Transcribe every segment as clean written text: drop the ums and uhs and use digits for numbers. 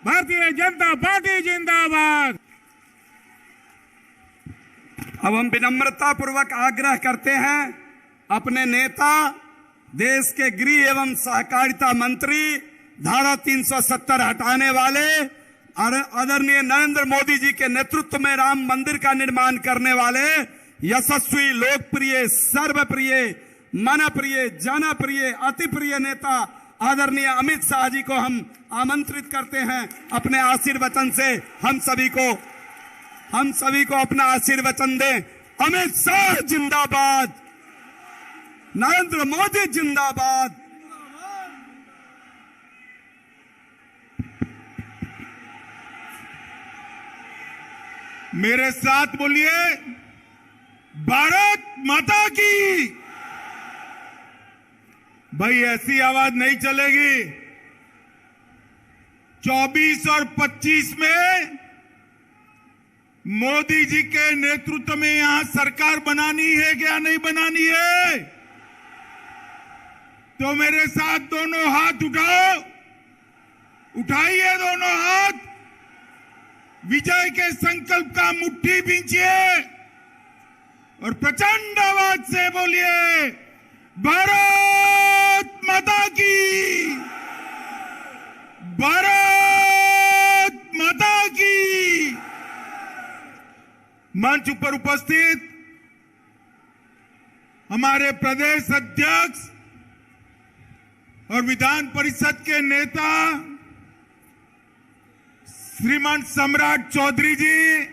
Bharatiya Janata party जिंदाबाद। अब हम विनम्रता पूर्वक आग्रह करते हैं अपने नेता, देश के गृह एवं सहकारिता मंत्री, धारा 370 हटाने वाले आदरणीय नरेंद्र मोदी जी के नेतृत्व में राम मंदिर का निर्माण करने वाले यशस्वी, लोकप्रिय, सर्वप्रिय, मनप्रिय, जनप्रिय, अति प्रिय नेता आदरणीय अमित शाह जी को हम आमंत्रित करते हैं अपने आशीर्वचन से हम सभी को अपना आशीर्वचन दें। अमित शाह जिंदाबाद, नरेंद्र मोदी जिंदाबाद। मेरे साथ बोलिए, भारत माता की। भाई ऐसी आवाज नहीं चलेगी। 24 और 25 में मोदी जी के नेतृत्व में यहां सरकार बनानी है क्या नहीं बनानी है? तो मेरे साथ दोनों हाथ उठाओ, उठाइए दोनों हाथ, विजय के संकल्प का मुट्ठी भींचिए और प्रचंड आवाज से बोलिए, भारत माता की, भारत माता की। मंच पर उपस्थित हमारे प्रदेश अध्यक्ष और विधान परिषद के नेता श्रीमान सम्राट चौधरी जी,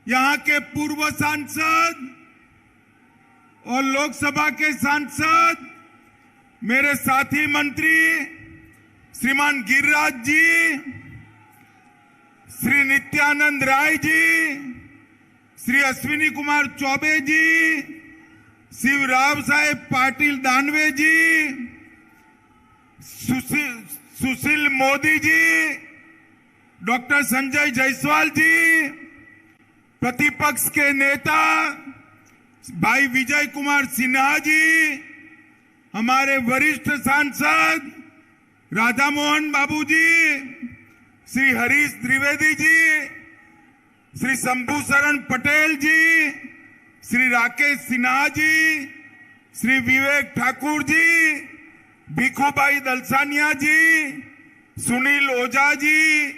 यहां के पूर्व सांसद और लोकसभा के सांसद, मेरे साथी मंत्री श्रीमान गिरिराज जी, श्री नित्यानंद राय जी, श्री अश्विनी कुमार चौबे जी, शिवराव साहेब पाटिल दानवे जी, सुशील मोदी जी, डॉक्टर संजय जायसवाल जी, प्रतिपक्ष के नेता भाई विजय कुमार सिन्हा जी, हमारे वरिष्ठ सांसद राधा मोहन बाबू जी, श्री हरीश द्विवेदी जी, श्री शंभू शरण पटेल जी, श्री राकेश सिन्हा जी, श्री विवेक ठाकुर जी, भिखुभाई दलसानिया जी, सुनील ओझा जी,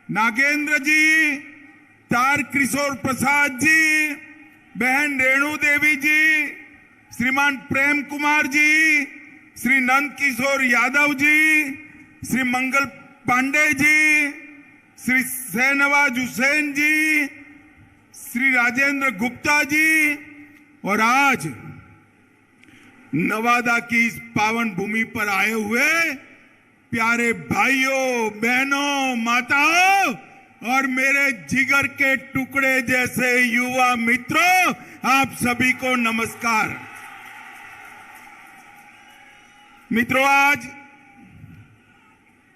नागेंद्र जी, तार किशोर प्रसाद जी, बहन रेणु देवी जी, श्रीमान प्रेम कुमार जी, श्री नंद किशोर यादव जी, श्री मंगल पांडे जी, श्री शहनवाज हुसैन जी, श्री राजेंद्र गुप्ता जी, और आज नवादा की इस पावन भूमि पर आए हुए प्यारे भाइयों, बहनों, माताओं और मेरे जिगर के टुकड़े जैसे युवा मित्रों, आप सभी को नमस्कार। मित्रों, आज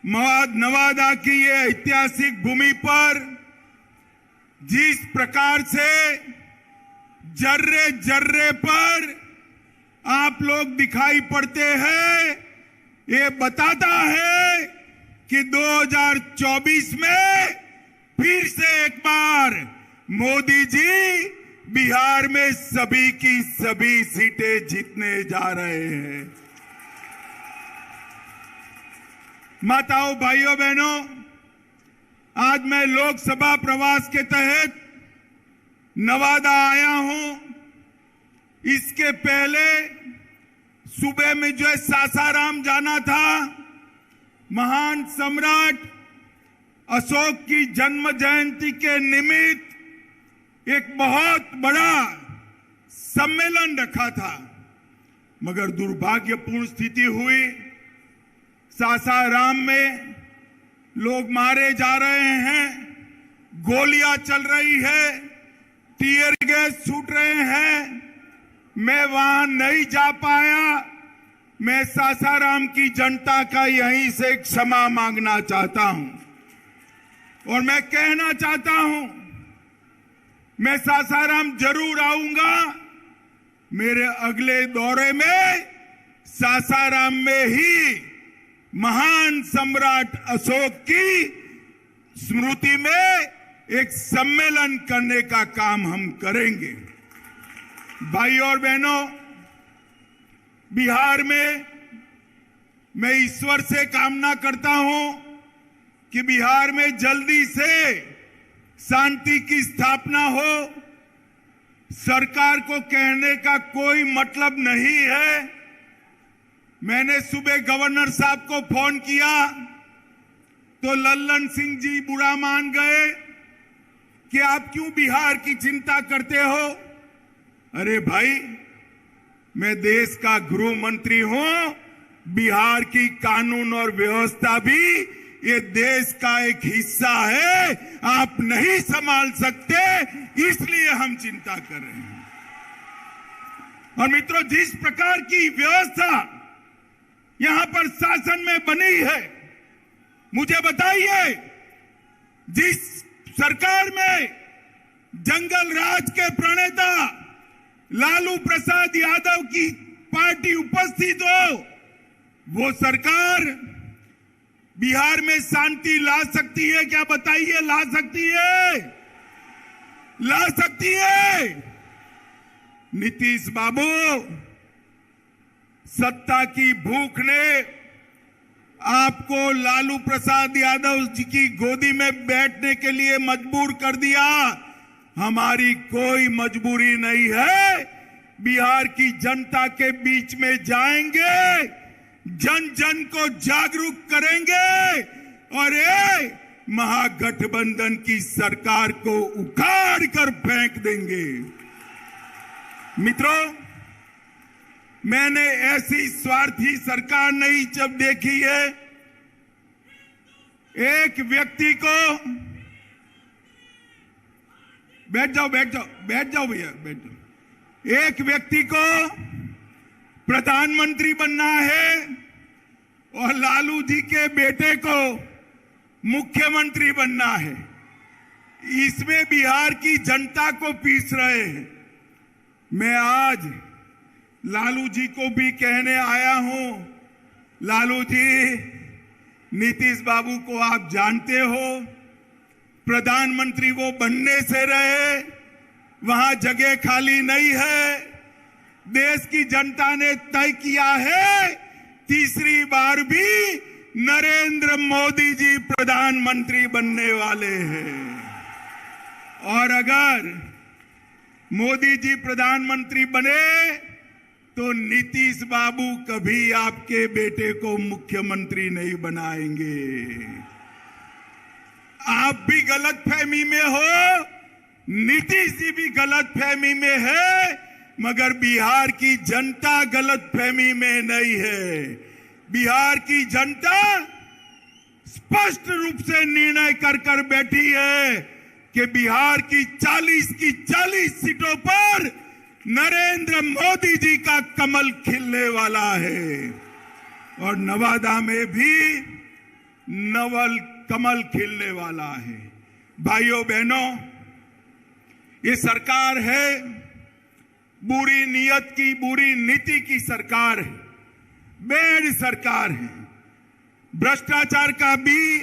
नवादा की ये ऐतिहासिक भूमि पर जिस प्रकार से जर्रे जर्रे पर आप लोग दिखाई पड़ते हैं, ये बताता है कि 2024 में फिर से एक बार मोदी जी बिहार में सभी की सभी सीटें जीतने जा रहे हैं। माताओं, भाइयों, बहनों, आज मैं लोकसभा प्रवास के तहत नवादा आया हूं। इसके पहले सुबह में जो सासाराम जाना था, महान सम्राट अशोक की जन्म जयंती के निमित्त एक बहुत बड़ा सम्मेलन रखा था, मगर दुर्भाग्यपूर्ण स्थिति हुई। सासाराम में लोग मारे जा रहे हैं, गोलियां चल रही है, टीयर गैस छूट रहे हैं। मैं वहां नहीं जा पाया। मैं सासाराम की जनता का यहीं से क्षमा मांगना चाहता हूं और मैं कहना चाहता हूं, मैं सासाराम जरूर आऊंगा। मेरे अगले दौरे में सासाराम में ही महान सम्राट अशोक की स्मृति में एक सम्मेलन करने का काम हम करेंगे। भाइयों और बहनों, बिहार में मैं ईश्वर से कामना करता हूं कि बिहार में जल्दी से शांति की स्थापना हो। सरकार को कहने का कोई मतलब नहीं है। मैंने सुबह गवर्नर साहब को फोन किया तो लल्लन सिंह जी बुरा मान गए कि आप क्यों बिहार की चिंता करते हो। अरे भाई, मैं देश का गृह मंत्री हूं। बिहार की कानून और व्यवस्था भी ये देश का एक हिस्सा है। आप नहीं संभाल सकते, इसलिए हम चिंता कर रहे हैं। और मित्रों, जिस प्रकार की व्यवस्था यहां पर शासन में बनी है, मुझे बताइए, जिस सरकार में जंगल राज के प्रणेता लालू प्रसाद यादव की पार्टी उपस्थित हो, वो सरकार बिहार में शांति ला सकती है क्या? बताइए, ला सकती है? ला सकती है? नीतीश बाबू, सत्ता की भूख ने आपको लालू प्रसाद यादव जी की गोदी में बैठने के लिए मजबूर कर दिया। हमारी कोई मजबूरी नहीं है। बिहार की जनता के बीच में जाएंगे, जन जन को जागरूक करेंगे और ये महागठबंधन की सरकार को उखाड़ कर फेंक देंगे। मित्रों, मैंने ऐसी स्वार्थी सरकार नहीं जब देखी है। एक व्यक्ति को, बैठ जाओ भैया, बैठ जाओ। एक व्यक्ति को प्रधानमंत्री बनना है और लालू जी के बेटे को मुख्यमंत्री बनना है। इसमें बिहार की जनता को पीस रहे हैं। मैं आज लालू जी को भी कहने आया हूं, लालू जी, नीतीश बाबू को आप जानते हो, प्रधानमंत्री वो बनने से रहे, वहां जगह खाली नहीं है। देश की जनता ने तय किया है, तीसरी बार भी नरेंद्र मोदी जी प्रधानमंत्री बनने वाले हैं। और अगर मोदी जी प्रधानमंत्री बने तो नीतीश बाबू कभी आपके बेटे को मुख्यमंत्री नहीं बनाएंगे। आप भी गलतफहमी में हो, नीतीश जी भी गलतफहमी में है, मगर बिहार की जनता गलतफहमी में नहीं है। बिहार की जनता स्पष्ट रूप से निर्णय कर बैठी है कि बिहार की 40 सीटों पर नरेंद्र मोदी जी का कमल खिलने वाला है और नवादा में भी नवल कमल खिलने वाला है। भाइयों बहनों, ये सरकार है बुरी नीयत की, बुरी नीति की सरकार है, बेड सरकार है। भ्रष्टाचार का बी,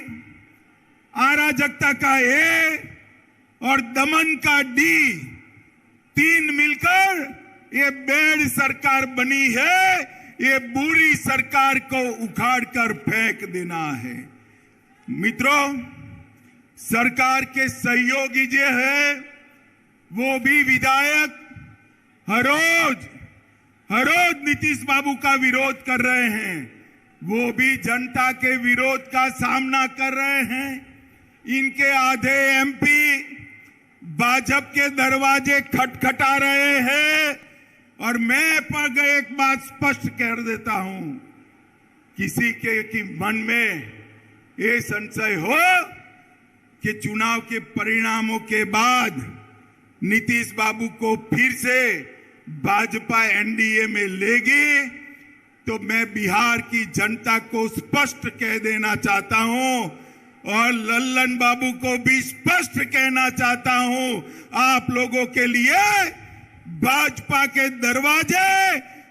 अराजकता का ए और दमन का डी, तीन मिलकर ये बेड सरकार बनी है। ये बुरी सरकार को उखाड़ कर फेंक देना है। मित्रों, सरकार के सहयोगी जो है वो भी विधायक हर रोज नीतीश बाबू का विरोध कर रहे हैं। वो भी जनता के विरोध का सामना कर रहे हैं। इनके आधे एमपी भाजपा के दरवाजे खटखटा रहे हैं। और मैं पर एक बात स्पष्ट कर देता हूं, किसी के मन में ये संशय हो कि चुनाव के परिणामों के बाद नीतीश बाबू को फिर से भाजपा एनडीए में लेगी, तो मैं बिहार की जनता को स्पष्ट कह देना चाहता हूं और लल्लन बाबू को भी स्पष्ट कहना चाहता हूं, आप लोगों के लिए भाजपा के दरवाजे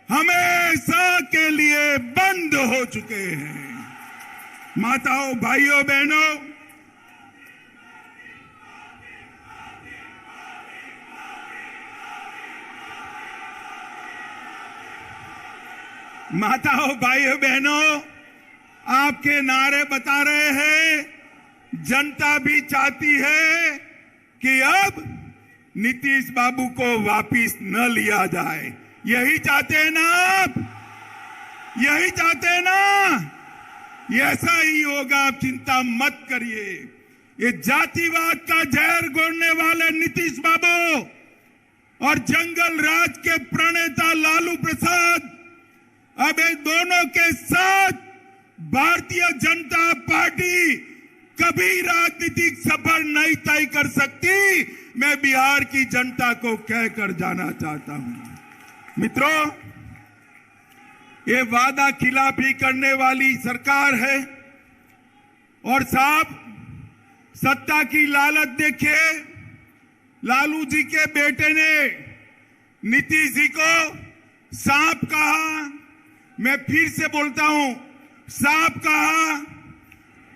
हमेशा के लिए बंद हो चुके हैं। माताओं, भाइयों, बहनों, माताओं, भाइयों, बहनों, आपके नारे बता रहे हैं, जनता भी चाहती है कि अब नीतीश बाबू को वापिस न लिया जाए। यही चाहते हैं ना आप? यही चाहते हैं ना? ऐसा ही होगा, आप चिंता मत करिए। ये जातिवाद का जहर घोलने वाले नीतीश बाबू और जंगल राज के प्रणेता लालू प्रसाद अब इन दोनों के साथ भारतीय जनता पार्टी कभी राजनीतिक सफर नहीं तय कर सकती। मैं बिहार की जनता को कहकर जाना चाहता हूं। मित्रों, ये वादा खिलाफी करने वाली सरकार है और साहब, सत्ता की लालच देखिए। लालू जी के बेटे ने नीतीश जी को सांप कहा, मैं फिर से बोलता हूं, सांप कहा,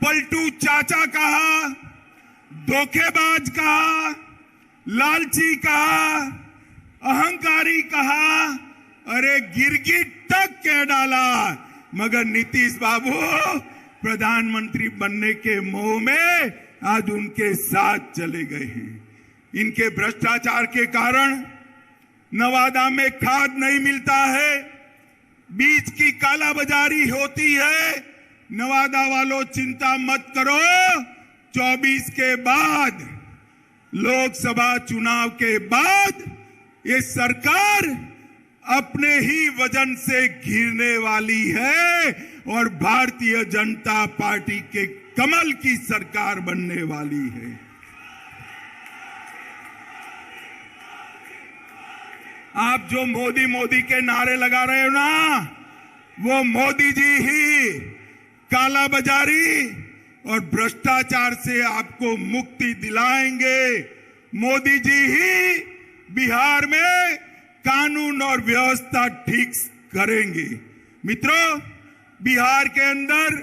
पलटू चाचा कहा, धोखेबाज कहा, लालची कहा, अहंकारी कहा, अरे गिरगिट तक कह डाला। मगर नीतीश बाबू प्रधानमंत्री बनने के मोह में आज उनके साथ चले गए हैं। इनके भ्रष्टाचार के कारण नवादा में खाद नहीं मिलता है, बीज की कालाबाजारी होती है। नवादा वालों, चिंता मत करो, 24 के बाद, लोकसभा चुनाव के बाद ये सरकार अपने ही वजन से घिरने वाली है और भारतीय जनता पार्टी के कमल की सरकार बनने वाली है। आप जो मोदी मोदी के नारे लगा रहे हो ना, वो मोदी जी ही कालाबाजारी और भ्रष्टाचार से आपको मुक्ति दिलाएंगे। मोदी जी ही बिहार में कानून और व्यवस्था ठीक करेंगे। मित्रों, बिहार के अंदर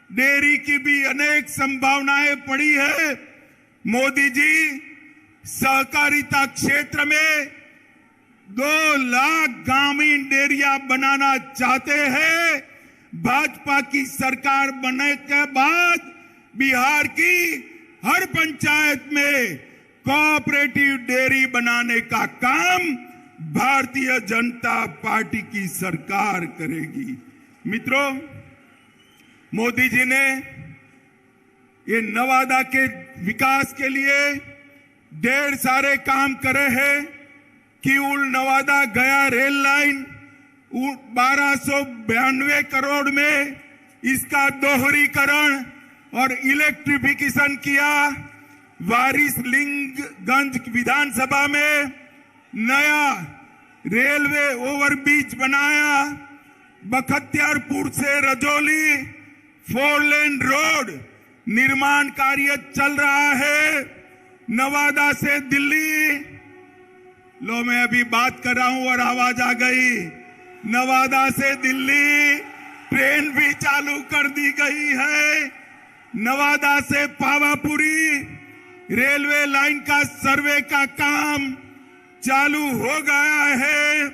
डेयरी की भी अनेक संभावनाएं पड़ी है। मोदी जी सहकारिता क्षेत्र में 2 लाख ग्रामीण डेयरिया बनाना चाहते हैं। भाजपा की सरकार बनने के बाद बिहार की हर पंचायत में कोऑपरेटिव डेयरी बनाने का काम भारतीय जनता पार्टी की सरकार करेगी। मित्रों, मोदी जी ने ये नवादा के विकास के लिए ढेर सारे काम करे हैं। किऊल नवादा गया रेल लाइन 1292 करोड़ में इसका दोहरीकरण और इलेक्ट्रिफिकेशन किया। वारिसलिंगगंज विधानसभा में नया रेलवे ओवरब्रिज बनाया। बख्तियारपुर से रजौली 4 लेन रोड निर्माण कार्य चल रहा है। नवादा से दिल्ली, लो मैं अभी बात कर रहा हूं और आवाज आ गई, नवादा से दिल्ली ट्रेन भी चालू कर दी गई है। नवादा से पावापुरी रेलवे लाइन का सर्वे का काम चालू हो गया है।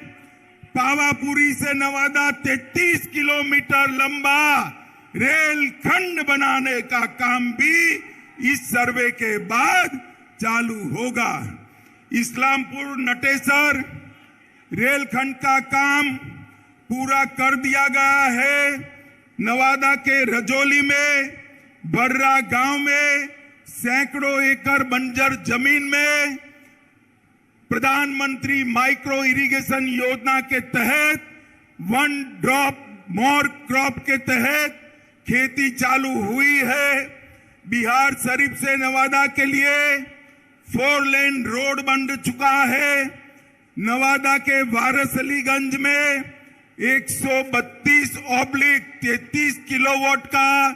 पावापुरी से नवादा 33 किलोमीटर लंबा रेल खंड बनाने का काम भी इस सर्वे के बाद चालू होगा। इस्लामपुर नटेसर रेलखंड का काम पूरा कर दिया गया है। नवादा के रजौली में बर्रा गांव में सैकड़ों एकड़ बंजर जमीन में प्रधानमंत्री माइक्रो इरिगेशन योजना के तहत 1 ड्रॉप मोर क्रॉप के तहत खेती चालू हुई है। बिहार शरीफ से नवादा के लिए 4 लेन रोड बन चुका है। नवादा के वारसलीगंज में 132/33 किलोवाट का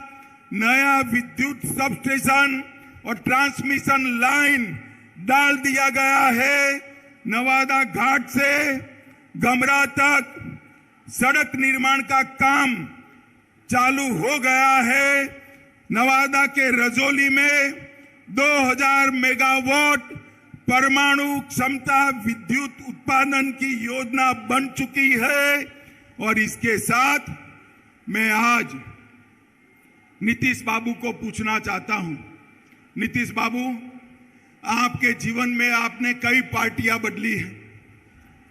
नया विद्युत सबस्टेशन और ट्रांसमिशन लाइन डाल दिया गया है। नवादा घाट से गमरा तक सड़क निर्माण का काम चालू हो गया है। नवादा के रजौली में 2000 मेगावाट परमाणु क्षमता विद्युत उत्पादन की योजना बन चुकी है। और इसके साथ मैं आज नीतीश बाबू को पूछना चाहता हूं, नीतीश बाबू, आपके जीवन में आपने कई पार्टियां बदली हैं,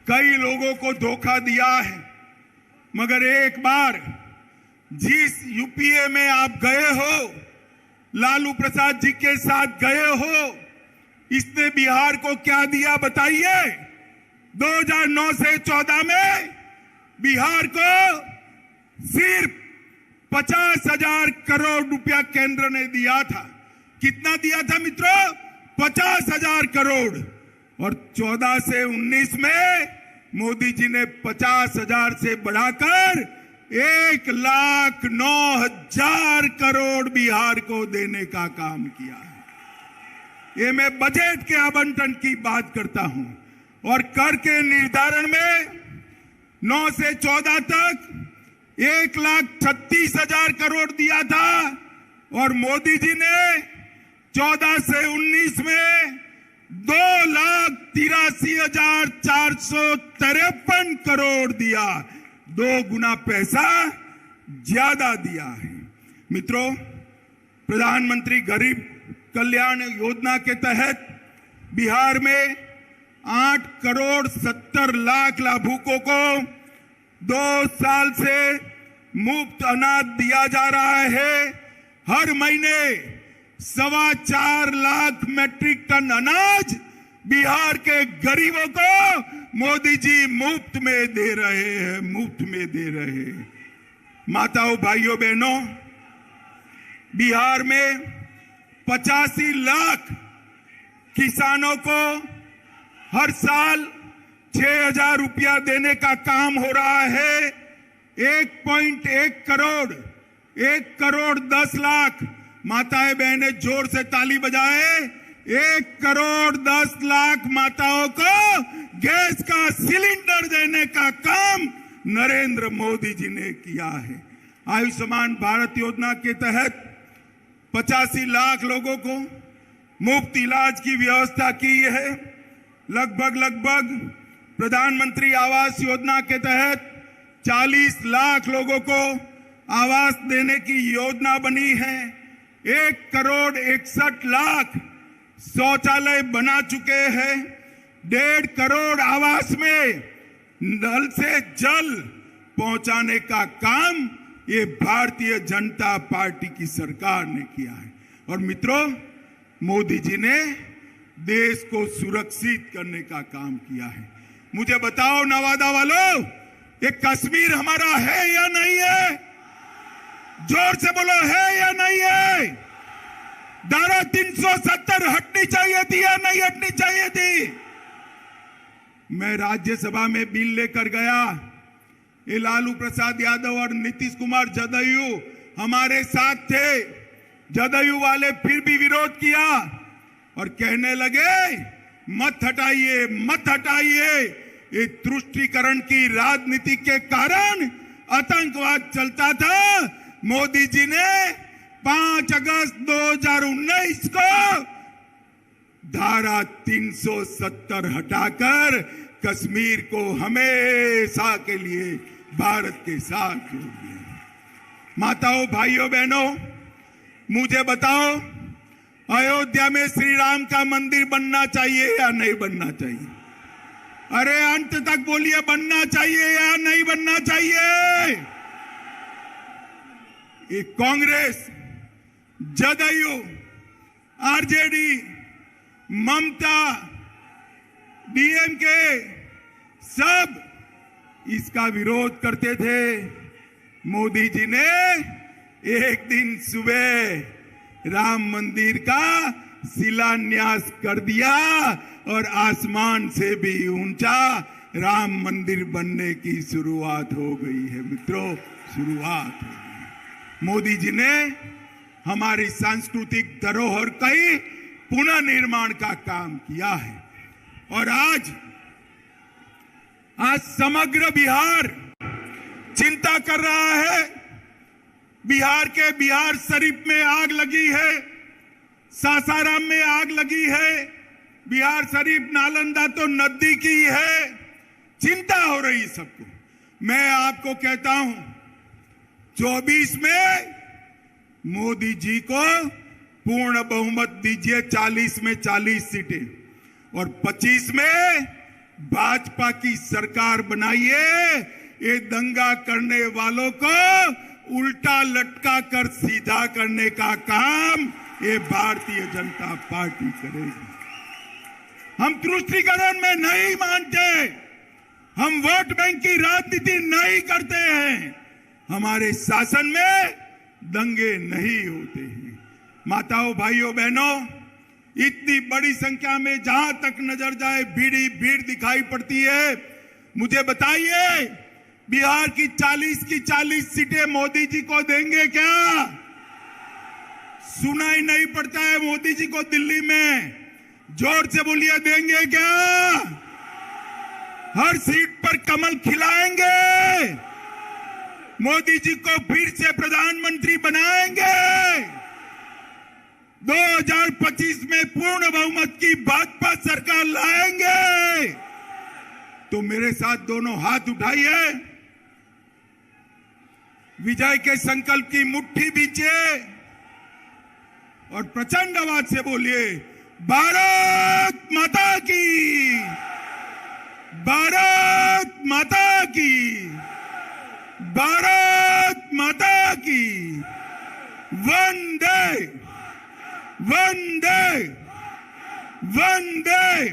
कई लोगों को धोखा दिया है, मगर एक बार जिस यूपीए में आप गए हो, लालू प्रसाद जी के साथ गए हो, इसने बिहार को क्या दिया बताइए। 2009 से 14 में बिहार को सिर्फ 50,000 करोड़ रुपया केंद्र ने दिया था। कितना दिया था मित्रों? 50,000 करोड़। और 14 से 19 में मोदी जी ने 50,000 से बढ़ाकर 1,09,000 करोड़ बिहार को देने का काम किया है। ये मैं बजट के आवंटन की बात करता हूं। और कर के निर्धारण में 9 से 14 तक 1,36,000 करोड़ दिया था और मोदी जी ने 14 से 19 में 2,83,453 करोड़ दिया। 2 गुना पैसा ज्यादा दिया है। मित्रों, प्रधानमंत्री गरीब कल्याण योजना के तहत बिहार में 8,70,00,000 लाभुकों को 2 साल से मुफ्त अनाज दिया जा रहा है। हर महीने 4.25 लाख मैट्रिक टन अनाज बिहार के गरीबों को मोदी जी मुफ्त में दे रहे हैं, मुफ्त में दे रहे हैं। माताओं, भाइयों, बहनों, बिहार में 85 लाख किसानों को हर साल 6,000 रुपया देने का काम हो रहा है। 1.1 करोड़, 1,10,00,000 माताएं बहनें जोर से ताली बजाए। 1,10,00,000 माताओं को गैस का सिलेंडर देने का काम नरेंद्र मोदी जी ने किया है। आयुष्मान भारत योजना के तहत 85 लाख लोगों को मुफ्त इलाज की व्यवस्था की है। लगभग प्रधानमंत्री आवास योजना के तहत 40 लाख लोगों को आवास देने की योजना बनी है। 1,61,00,000 शौचालय बना चुके हैं। 1.5 करोड़ आवास में नल से जल पहुंचाने का काम ये भारतीय जनता पार्टी की सरकार ने किया है। और मित्रों, मोदी जी ने देश को सुरक्षित करने का काम किया है। मुझे बताओ नवादा वालों, ये कश्मीर हमारा है या नहीं है? जोर से बोलो, है या नहीं है? धारा 370 हटनी चाहिए थी या नहीं हटनी चाहिए थी? मैं राज्यसभा में बिल लेकर गया। ये लालू प्रसाद यादव और नीतीश कुमार जदयू हमारे साथ थे। जदयू वाले फिर भी विरोध किया और कहने लगे मत हटाइए, मत हटाइए। ये तुष्टीकरण की राजनीति के कारण आतंकवाद चलता था। मोदी जी ने 5 अगस्त 2019 को धारा 370 हटाकर कश्मीर को हमेशा के लिए भारत के साथ जोड़ दिया। माताओं, भाइयों, बहनों, मुझे बताओ, अयोध्या में श्री राम का मंदिर बनना चाहिए या नहीं बनना चाहिए? अरे अंत तक बोलिए, बनना चाहिए या नहीं बनना चाहिए? ये कांग्रेस, जदयू, आरजेडी, ममता, डीएमके सब इसका विरोध करते थे। मोदी जी ने एक दिन सुबह राम मंदिर का शिलान्यास कर दिया और आसमान से भी ऊंचा राम मंदिर बनने की शुरुआत हो गई है। मित्रों, शुरुआत हो गई। मोदी जी ने हमारी सांस्कृतिक धरोहर का ही पुनर्निर्माण का काम किया है। और आज समग्र बिहार चिंता कर रहा है। बिहार के बिहार शरीफ में आग लगी है, सासाराम में आग लगी है, बिहार शरीफ नालंदा तो नजदीक ही है। चिंता हो रही सबको। मैं आपको कहता हूं 24 में मोदी जी को पूर्ण बहुमत दीजिए, 40 में 40 सीटें, और 25 में भाजपा की सरकार बनाइए। ये दंगा करने वालों को उल्टा लटका कर सीधा करने का काम ये भारतीय जनता पार्टी करेगी। हम तुष्टीकरण में नहीं मानते, हम वोट बैंक की राजनीति नहीं करते हैं। हमारे शासन में दंगे नहीं होते हैं। माताओं, भाइयों, बहनों, इतनी बड़ी संख्या में जहां तक नजर जाए भीड़ दिखाई पड़ती है। मुझे बताइए, बिहार की 40 सीटें मोदी जी को देंगे क्या? सुनाई नहीं पड़ता है मोदी जी को दिल्ली में? जोर से बोलिए, देंगे क्या? हर सीट पर कमल खिलाएंगे, मोदी जी को फिर से प्रधानमंत्री बनाएंगे, 2025 में पूर्ण बहुमत की भाजपा सरकार लाएंगे। तो मेरे साथ दोनों हाथ उठाइए, विजय के संकल्प की मुट्ठी बीचिए और प्रचंड आवाज से बोलिए, भारत माता की, भारत माता की, भारत माता की। वंदे वंदे वंदे।